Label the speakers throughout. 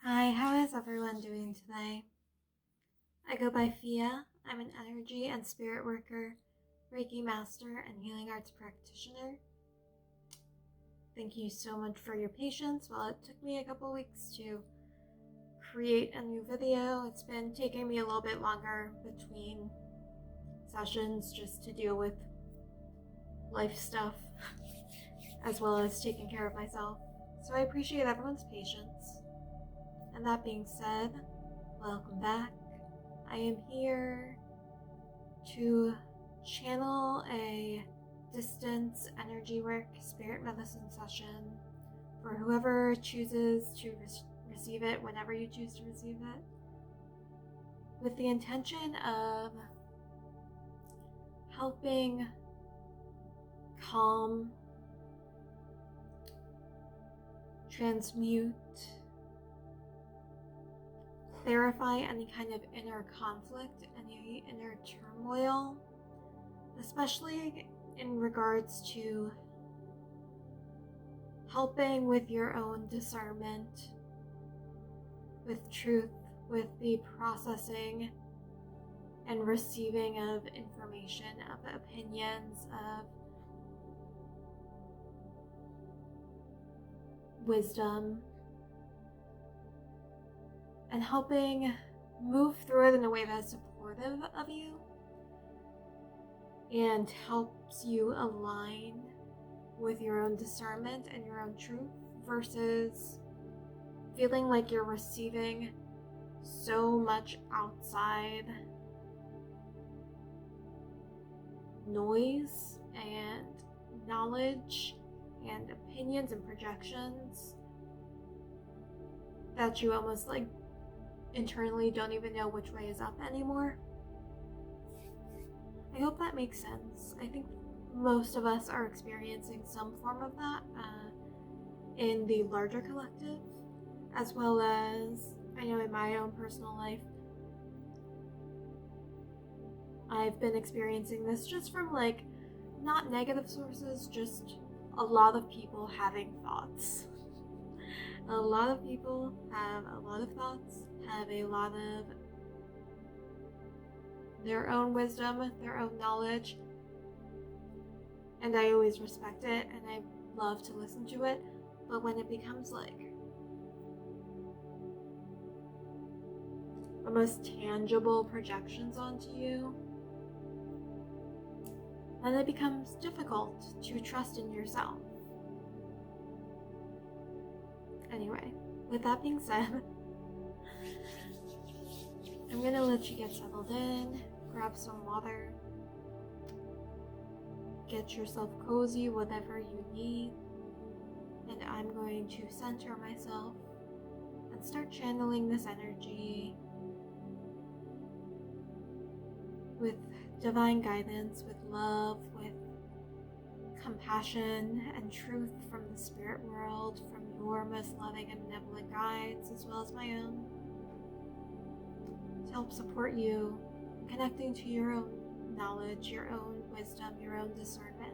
Speaker 1: Hi, how is everyone doing today? I go by Fiadh. I'm an energy and spirit worker, Reiki master, and healing arts practitioner. Thank you so much for your patience while it took me a couple weeks to create a new video. It's been taking me a little bit longer between sessions just to deal with life stuff as well as taking care of myself. So I appreciate everyone's patience. And that being said, welcome back. I am here to channel a distance energy work spirit medicine session for whoever chooses to receive it whenever you choose to receive it, with the intention of helping calm, transmute, clarify any kind of inner conflict, any inner turmoil, especially in regards to helping with your own discernment, with truth, with the processing and receiving of information, of opinions, of wisdom, and helping move through it in a way that's supportive of you and helps you align with your own discernment and your own truth, versus feeling like you're receiving so much outside noise and knowledge and opinions and projections that you almost internally don't even know which way is up anymore. I hope that makes sense. I think most of us are experiencing some form of that in the larger collective, as well as I know in my own personal life, I've been experiencing this just from not negative sources, just a lot of people having thoughts. A lot of people have a lot of thoughts, have a lot of their own wisdom, their own knowledge, and I always respect it and I love to listen to it. But when it becomes almost tangible projections onto you, then it becomes difficult to trust in yourself. Anyway, with that being said, I'm gonna let you get settled in, grab some water, get yourself cozy, whatever you need, and I'm going to center myself and start channeling this energy with divine guidance, with love, with compassion and truth from the spirit world, from your most loving and benevolent guides, as well as my own, to help support you in connecting to your own knowledge, your own wisdom, your own discernment.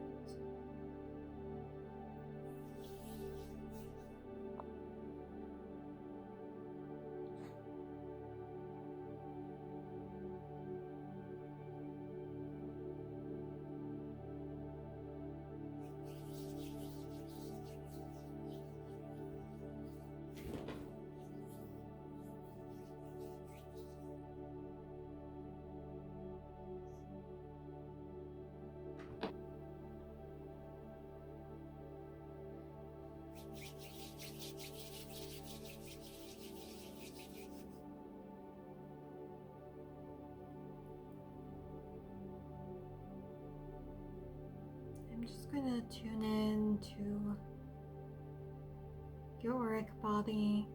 Speaker 1: I'm just going to tune in to your auric body.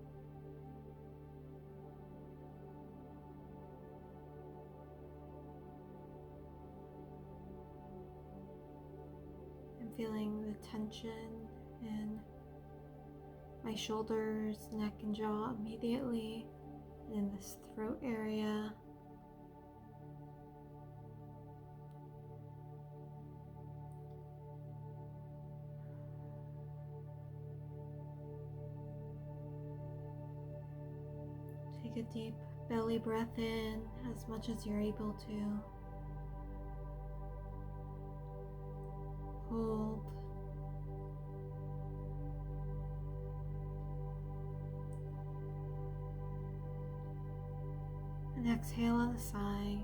Speaker 1: I'm feeling the tension in my shoulders, neck, and jaw immediately, and in this throat area. a deep belly breath in as much as you're able to. Hold. And exhale on a sigh.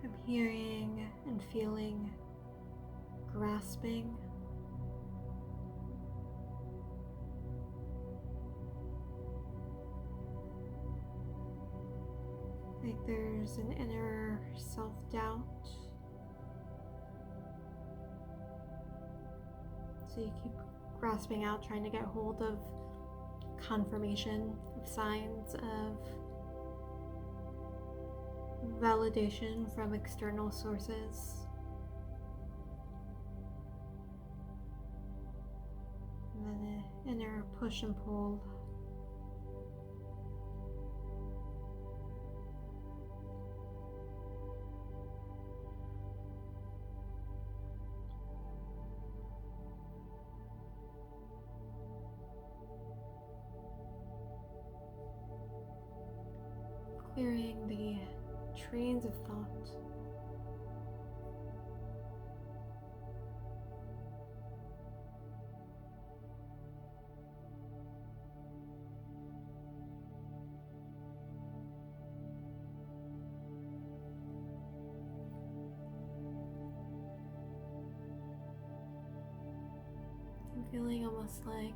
Speaker 1: I'm hearing and feeling grasping. Like there's an inner self-doubt. So you keep grasping out, trying to get hold of confirmation, of signs, of validation from external sources. And then an inner push and pull. Clearing the trains of thought. I'm feeling almost like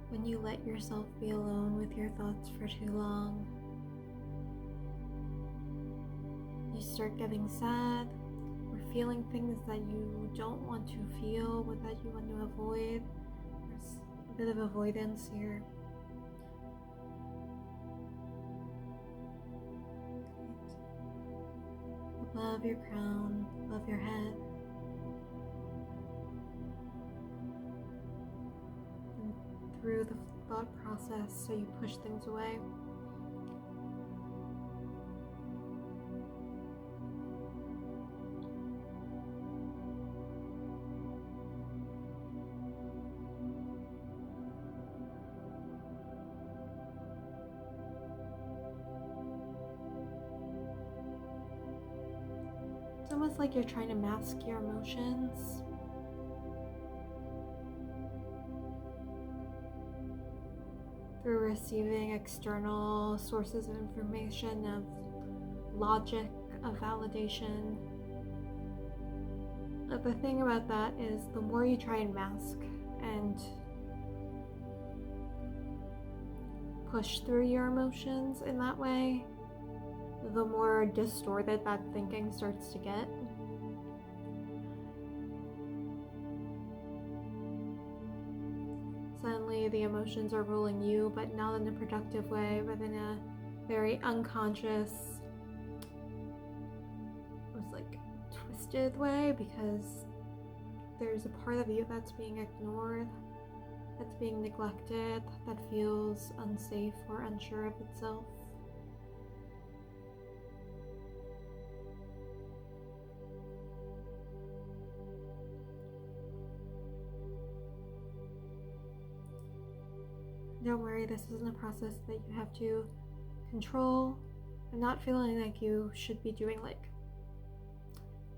Speaker 1: when you let yourself be alone with your thoughts for too long, you start getting sad or feeling things that you don't want to feel, but that you want to avoid. There's a bit of avoidance here. Above your crown, above your head. Through the thought process, so you push things away. It's almost like you're trying to mask your emotions. Through receiving external sources of information, of logic, of validation. But the thing about that is the more you try and mask and push through your emotions in that way, the more distorted that thinking starts to get. Suddenly the emotions are ruling you, but not in a productive way, but in a very unconscious, almost like twisted way, because there's a part of you that's being ignored, that's being neglected, that feels unsafe or unsure of itself. Don't worry, this isn't a process that you have to control. I'm not feeling like you should be doing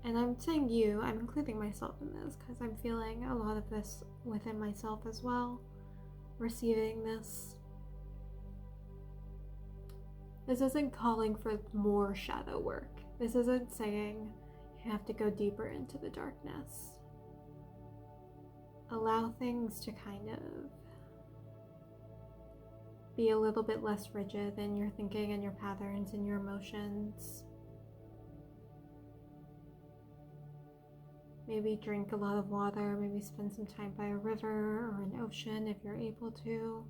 Speaker 1: and I'm saying you, I'm including myself in this because I'm feeling a lot of this within myself as well, receiving this. This isn't calling for more shadow work. This isn't saying you have to go deeper into the darkness. Allow things to kind of be a little bit less rigid in your thinking and your patterns and your emotions. Maybe drink a lot of water, maybe spend some time by a river or an ocean if you're able to.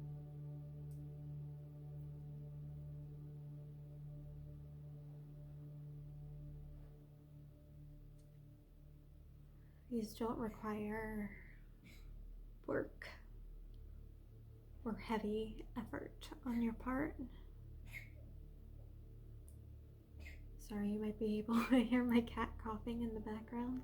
Speaker 1: These don't require work. or heavy effort on your part. Sorry, you might be able to hear my cat coughing in the background.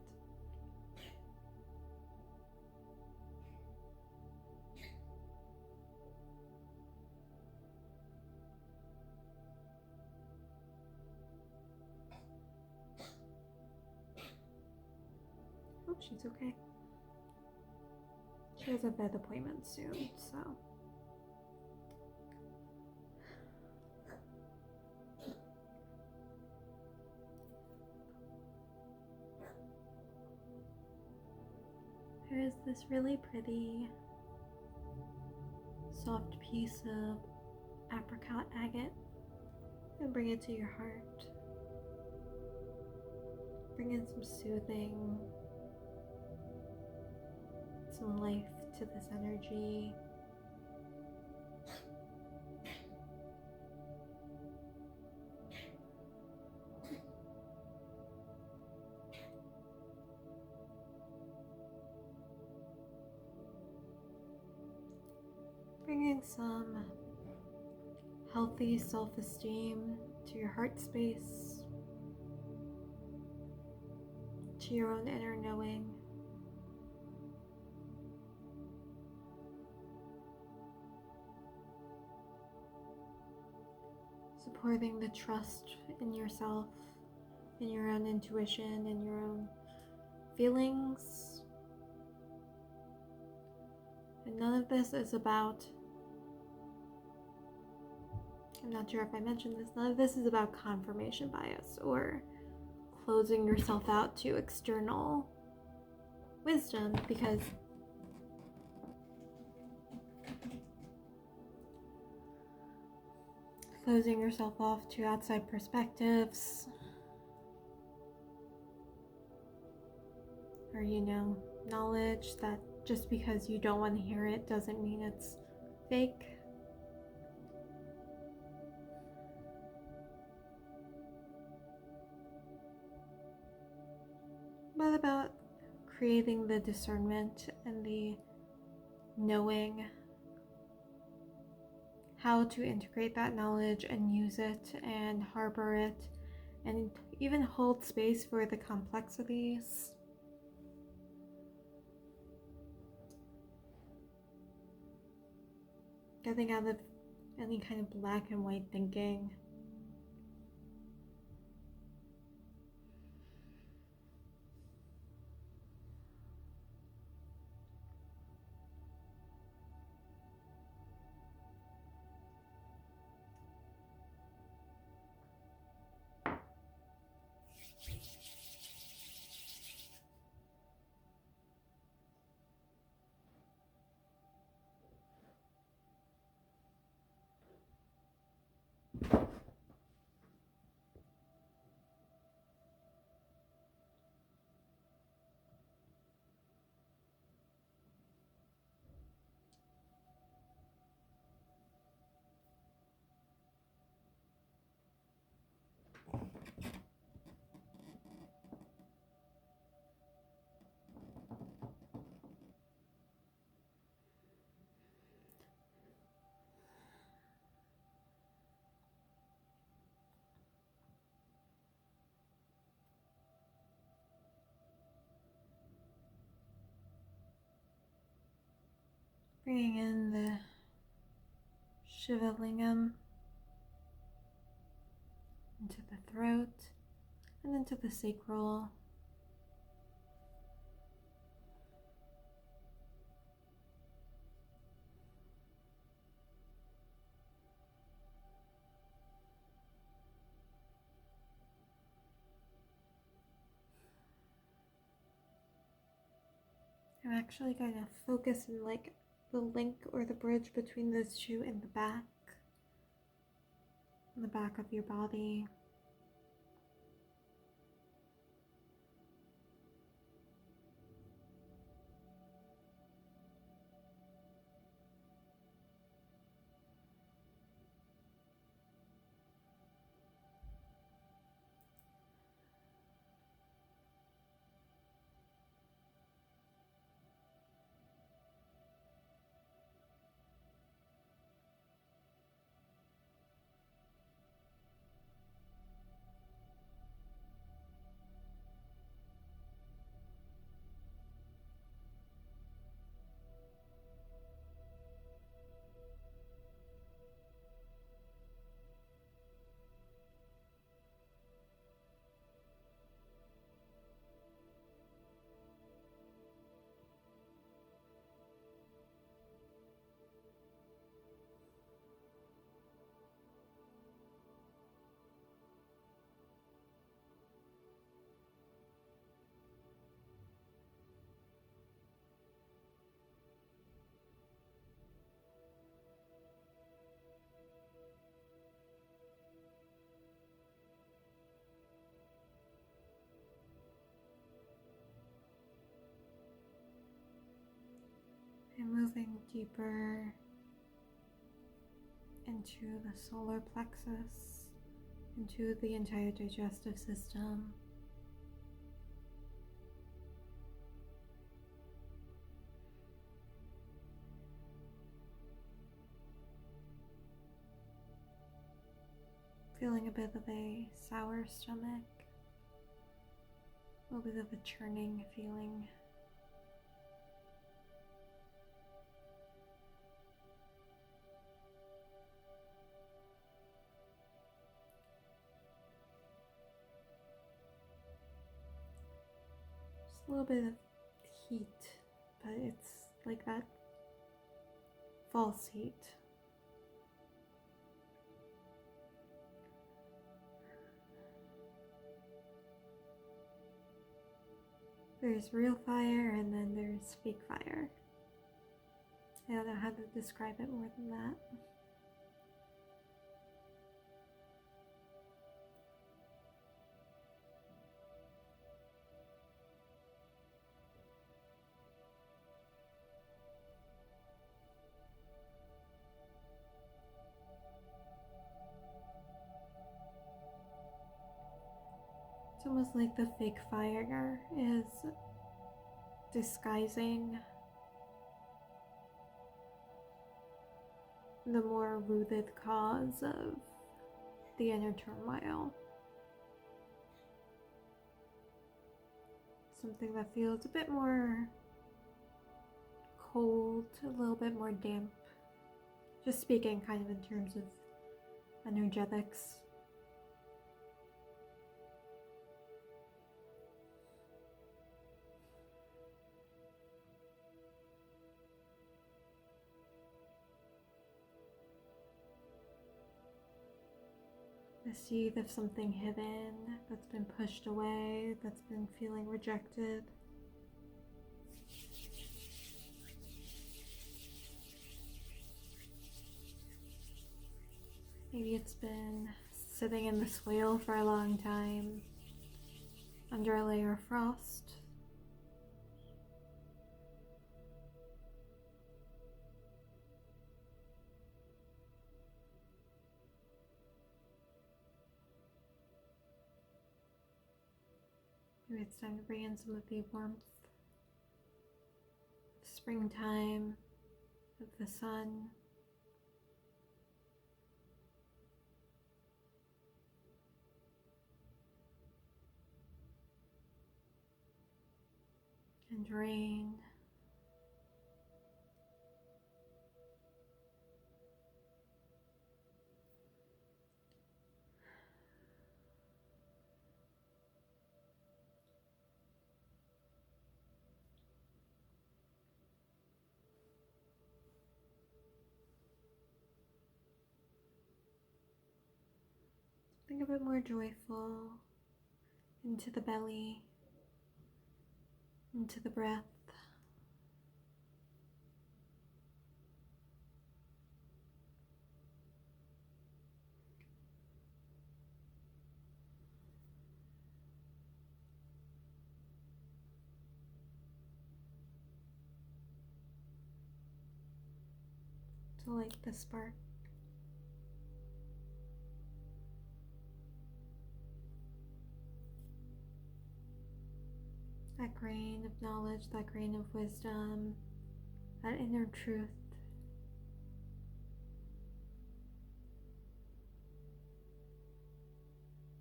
Speaker 1: Oh, she's okay. She has a vet appointment soon, so. There is this really pretty soft piece of apricot agate, and bring it to your heart. Bring in some soothing, some life to this energy. Bringing some healthy self-esteem to your heart space, to your own inner knowing. Supporting the trust in yourself, in your own intuition, in your own feelings. And none of this is about, I'm not sure if I mentioned this, none of this is about confirmation bias or closing yourself out to external wisdom, because closing yourself off to outside perspectives or, knowledge that just because you don't want to hear it doesn't mean it's fake. But about creating the discernment and the knowing how to integrate that knowledge and use it and harbor it and even hold space for the complexities. Getting out of any kind of black and white thinking. Bringing in the Shiva Lingam into the throat and into the sacral. I'm actually going to focus on the link or the bridge between those two in the back of your body. moving deeper into the solar plexus, into the entire digestive system. Feeling a bit of a sour stomach, a little bit of a churning feeling. Just a little bit of heat, but it's like that false heat. There's real fire and then there's fake fire. I don't know how to describe it more than that. It's almost like the fake fire is disguising the more rooted cause of the inner turmoil. Something that feels a bit more cold, a little bit more damp. Just speaking kind of in terms of energetics. The seed of something hidden that's been pushed away, that's been feeling rejected. Maybe it's been sitting in the soil for a long time, under a layer of frost. Maybe it's time to bring in some of the warmth of springtime, of the sun. And rain. Something a bit more joyful, into the belly, into the breath. To light the spark. That grain of knowledge, that grain of wisdom, that inner truth.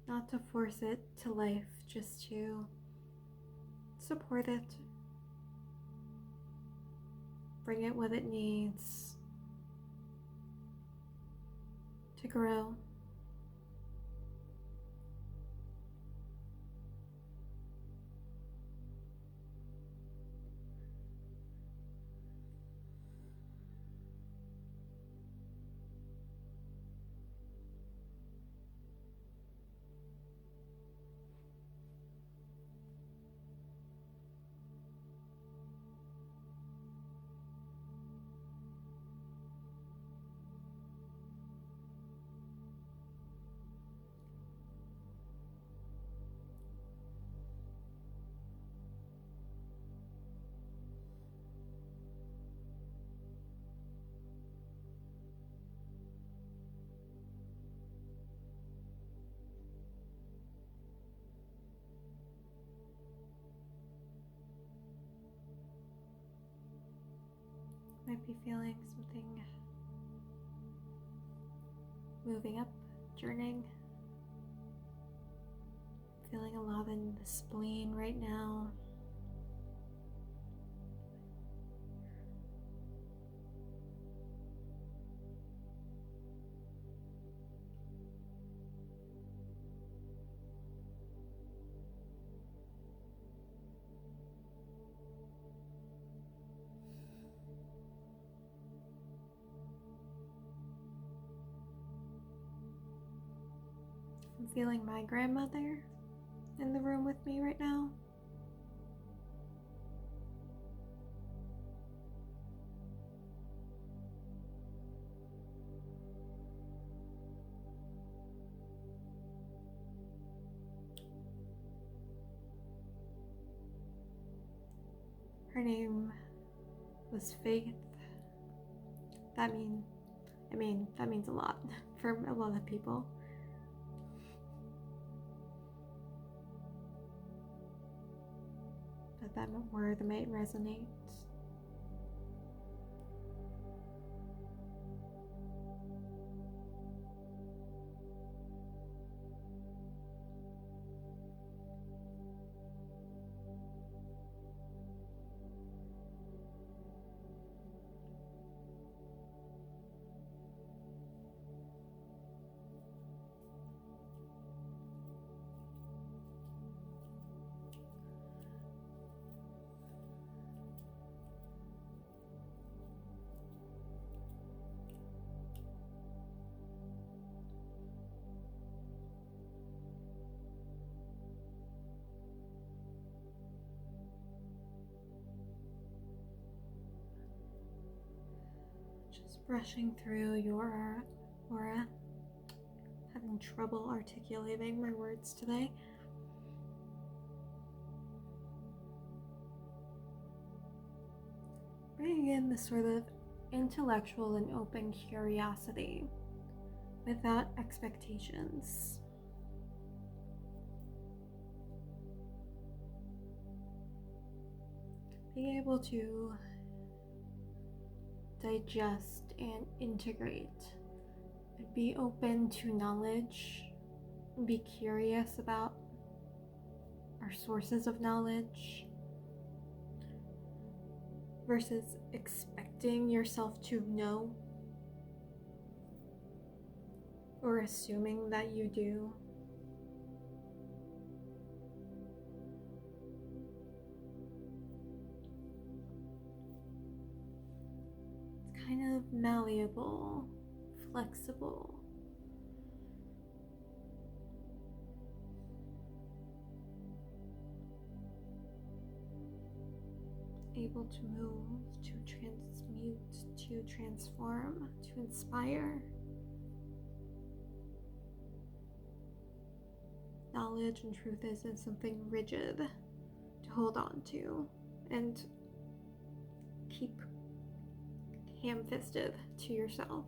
Speaker 1: Not to force it to life, just to support it. Bring it what it needs to grow. Might be feeling something moving up, churning. Feeling a lot in the spleen right now. I'm feeling my grandmother in the room with me right now. Her name was Faith. That means a lot for a lot of people. But that word might resonate. Just brushing through your aura. Having trouble articulating my words today. Bringing in this sort of intellectual and open curiosity without expectations. Being able to digest and integrate and be open to knowledge and be curious about our sources of knowledge versus expecting yourself to know or assuming that you do. It's kind of malleable, flexible. Able to move, to transmute, to transform, to inspire. Knowledge and truth isn't something rigid to hold on to and keep ham-fisted to yourself.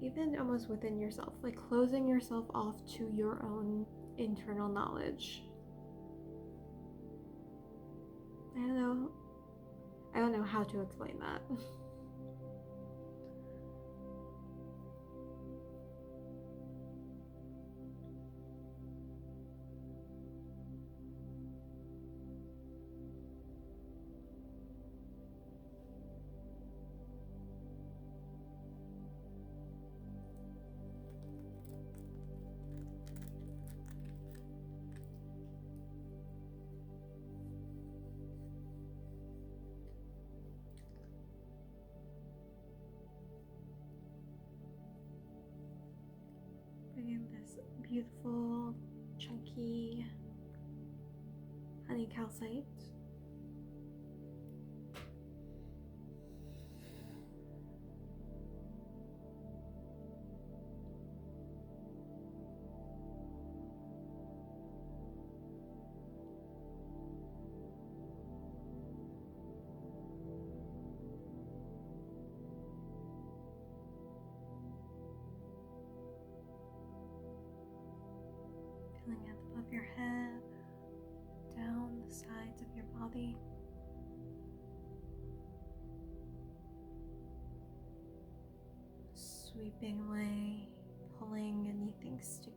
Speaker 1: Even almost within yourself, like closing yourself off to your own internal knowledge. I don't know how to explain that. Bring in this beautiful, chunky honey calcite. Feeling it above your head, down the sides of your body. Sweeping away, pulling anything sticky.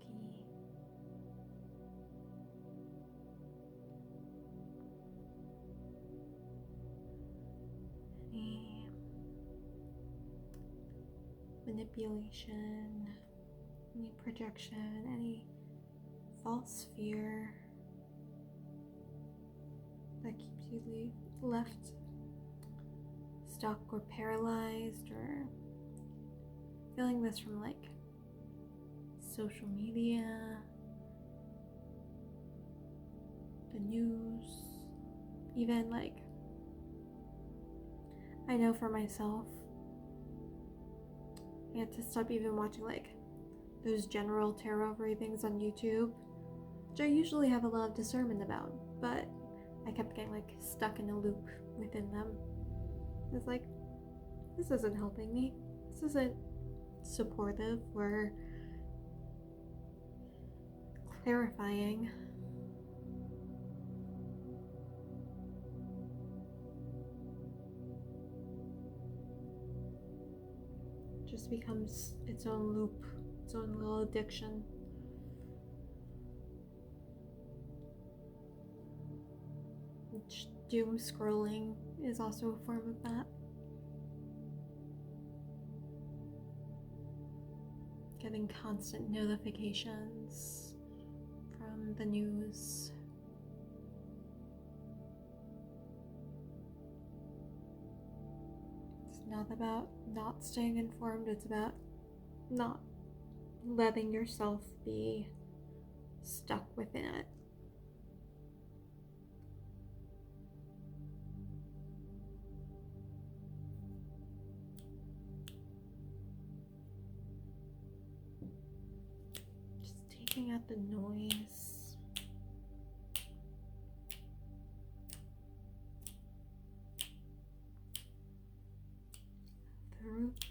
Speaker 1: Any manipulation, any projection, any false fear that keeps you left stuck or paralyzed, or feeling this from like social media, the news, even like, I know for myself, I had to stop even watching like those general tarot readings on YouTube, which I usually have a lot of discernment about, but I kept getting like stuck in a loop within them. It's like, this isn't helping me. This isn't supportive or clarifying. Just becomes its own loop, its own little addiction. Which doom scrolling is also a form of that. Getting constant notifications from the news. It's not about not staying informed, it's about not letting yourself be stuck within it. Just taking out the noise. The root.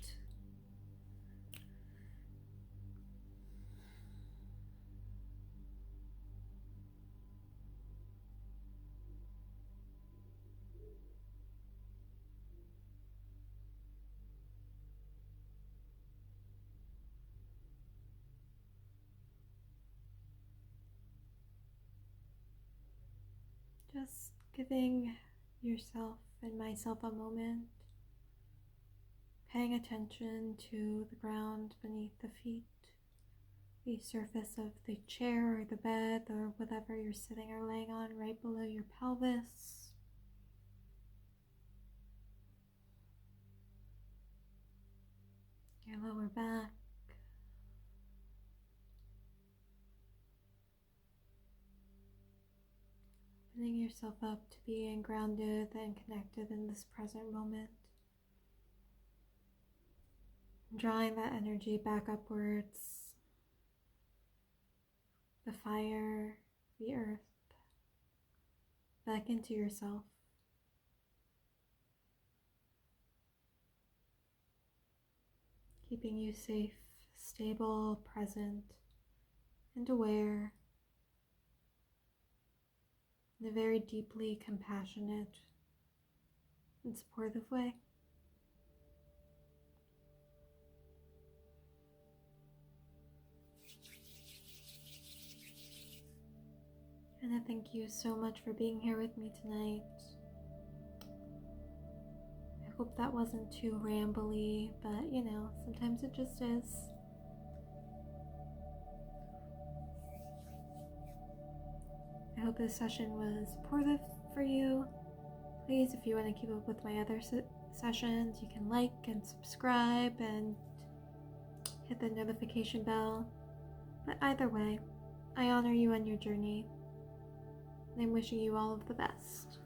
Speaker 1: Just giving yourself and myself a moment, paying attention to the ground beneath the feet, the surface of the chair or the bed or whatever you're sitting or laying on right below your pelvis. Your lower back. Opening yourself up to being grounded and connected in this present moment. Drawing that energy back upwards. The fire, the earth, back into yourself. Keeping you safe, stable, present, and aware in a very deeply compassionate and supportive way. And I thank you so much for being here with me tonight. I hope that wasn't too rambly, but you know, sometimes it just is. I hope this session was supportive for you. Please, if you want to keep up with my other sessions, you can like and subscribe and hit the notification bell. But either way, I honor you on your journey, and I'm wishing you all of the best.